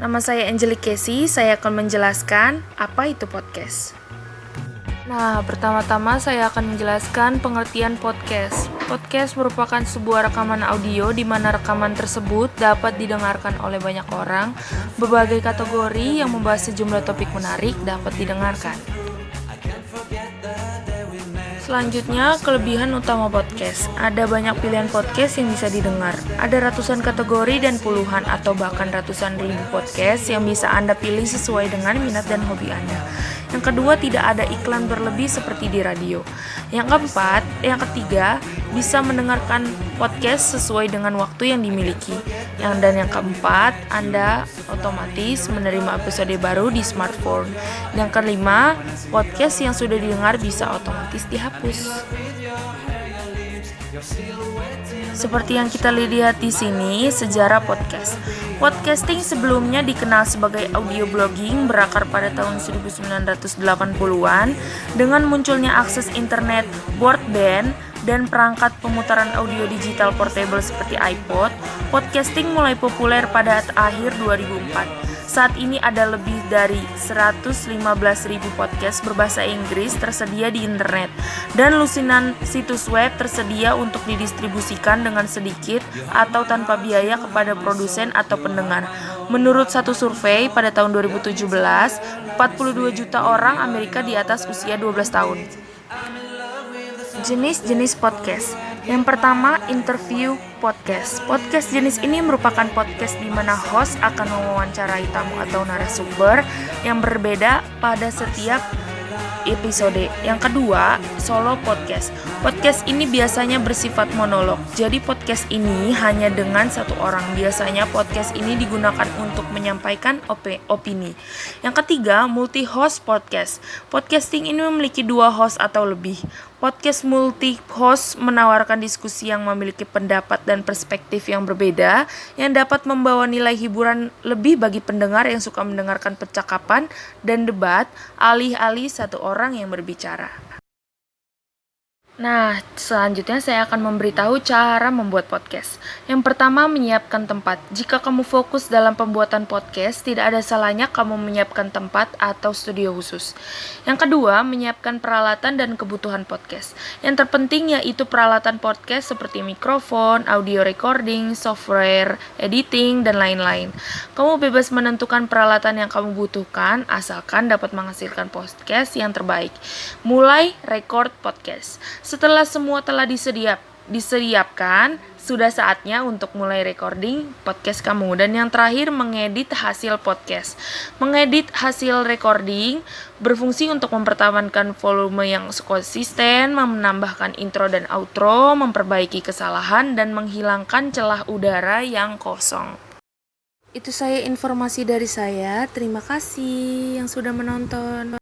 Nama saya Angelique Casey, saya akan menjelaskan apa itu podcast. Nah, pertama-tama saya akan menjelaskan pengertian podcast. Podcast merupakan sebuah rekaman audio di mana rekaman tersebut dapat didengarkan oleh banyak orang. Berbagai kategori yang membahas sejumlah topik menarik dapat didengarkan. Selanjutnya, kelebihan utama podcast. Ada banyak pilihan podcast yang bisa didengar. Ada ratusan kategori dan puluhan atau bahkan ratusan ribu podcast yang bisa Anda pilih sesuai dengan minat dan hobi Anda. Yang kedua, tidak ada iklan berlebih seperti di radio. Yang ketiga, bisa mendengarkan podcast sesuai dengan waktu yang dimiliki. Dan yang keempat, Anda otomatis menerima episode baru di smartphone. Yang kelima, podcast yang sudah didengar bisa otomatis dihapus. Seperti yang kita lihat di sini, sejarah podcast. Podcasting sebelumnya dikenal sebagai audio blogging berakar pada tahun 1980-an dengan munculnya akses internet, broadband, dan perangkat pemutaran audio digital portable seperti iPod. Podcasting mulai populer pada akhir 2004. Saat ini ada lebih dari 115.000 podcast berbahasa Inggris tersedia di internet dan lusinan situs web tersedia untuk didistribusikan dengan sedikit atau tanpa biaya kepada produsen atau pendengar. Menurut satu survei pada tahun 2017, 42 juta orang Amerika di atas usia 12 tahun. Jenis-jenis podcast. Yang pertama, interview podcast. Podcast jenis ini merupakan podcast di mana host akan mewawancarai tamu atau narasumber yang berbeda pada setiap episode. Yang kedua, solo podcast. Podcast ini biasanya bersifat monolog. Jadi podcast ini hanya dengan satu orang. Biasanya podcast ini digunakan untuk menyampaikan opini. Yang ketiga, multi-host podcast. Podcasting ini memiliki 2 host atau lebih. Podcast multi-host menawarkan diskusi yang memiliki pendapat dan perspektif yang berbeda yang dapat membawa nilai hiburan lebih bagi pendengar yang suka mendengarkan percakapan dan debat alih-alih satu orang yang berbicara. Nah, selanjutnya saya akan memberitahu cara membuat podcast. Yang pertama, menyiapkan tempat. Jika kamu fokus dalam pembuatan podcast, tidak ada salahnya kamu menyiapkan tempat atau studio khusus. Yang kedua, menyiapkan peralatan dan kebutuhan podcast. Yang terpenting yaitu peralatan podcast seperti mikrofon, audio recording, software, editing, dan lain-lain. Kamu bebas menentukan peralatan yang kamu butuhkan, asalkan dapat menghasilkan podcast yang terbaik. Mulai record podcast. Setelah semua telah disediakan, sudah saatnya untuk mulai recording podcast kamu. Dan yang terakhir, mengedit hasil podcast. Mengedit hasil recording berfungsi untuk mempertahankan volume yang konsisten, menambahkan intro dan outro, memperbaiki kesalahan, dan menghilangkan celah udara yang kosong. Itu saya informasi dari saya. Terima kasih yang sudah menonton.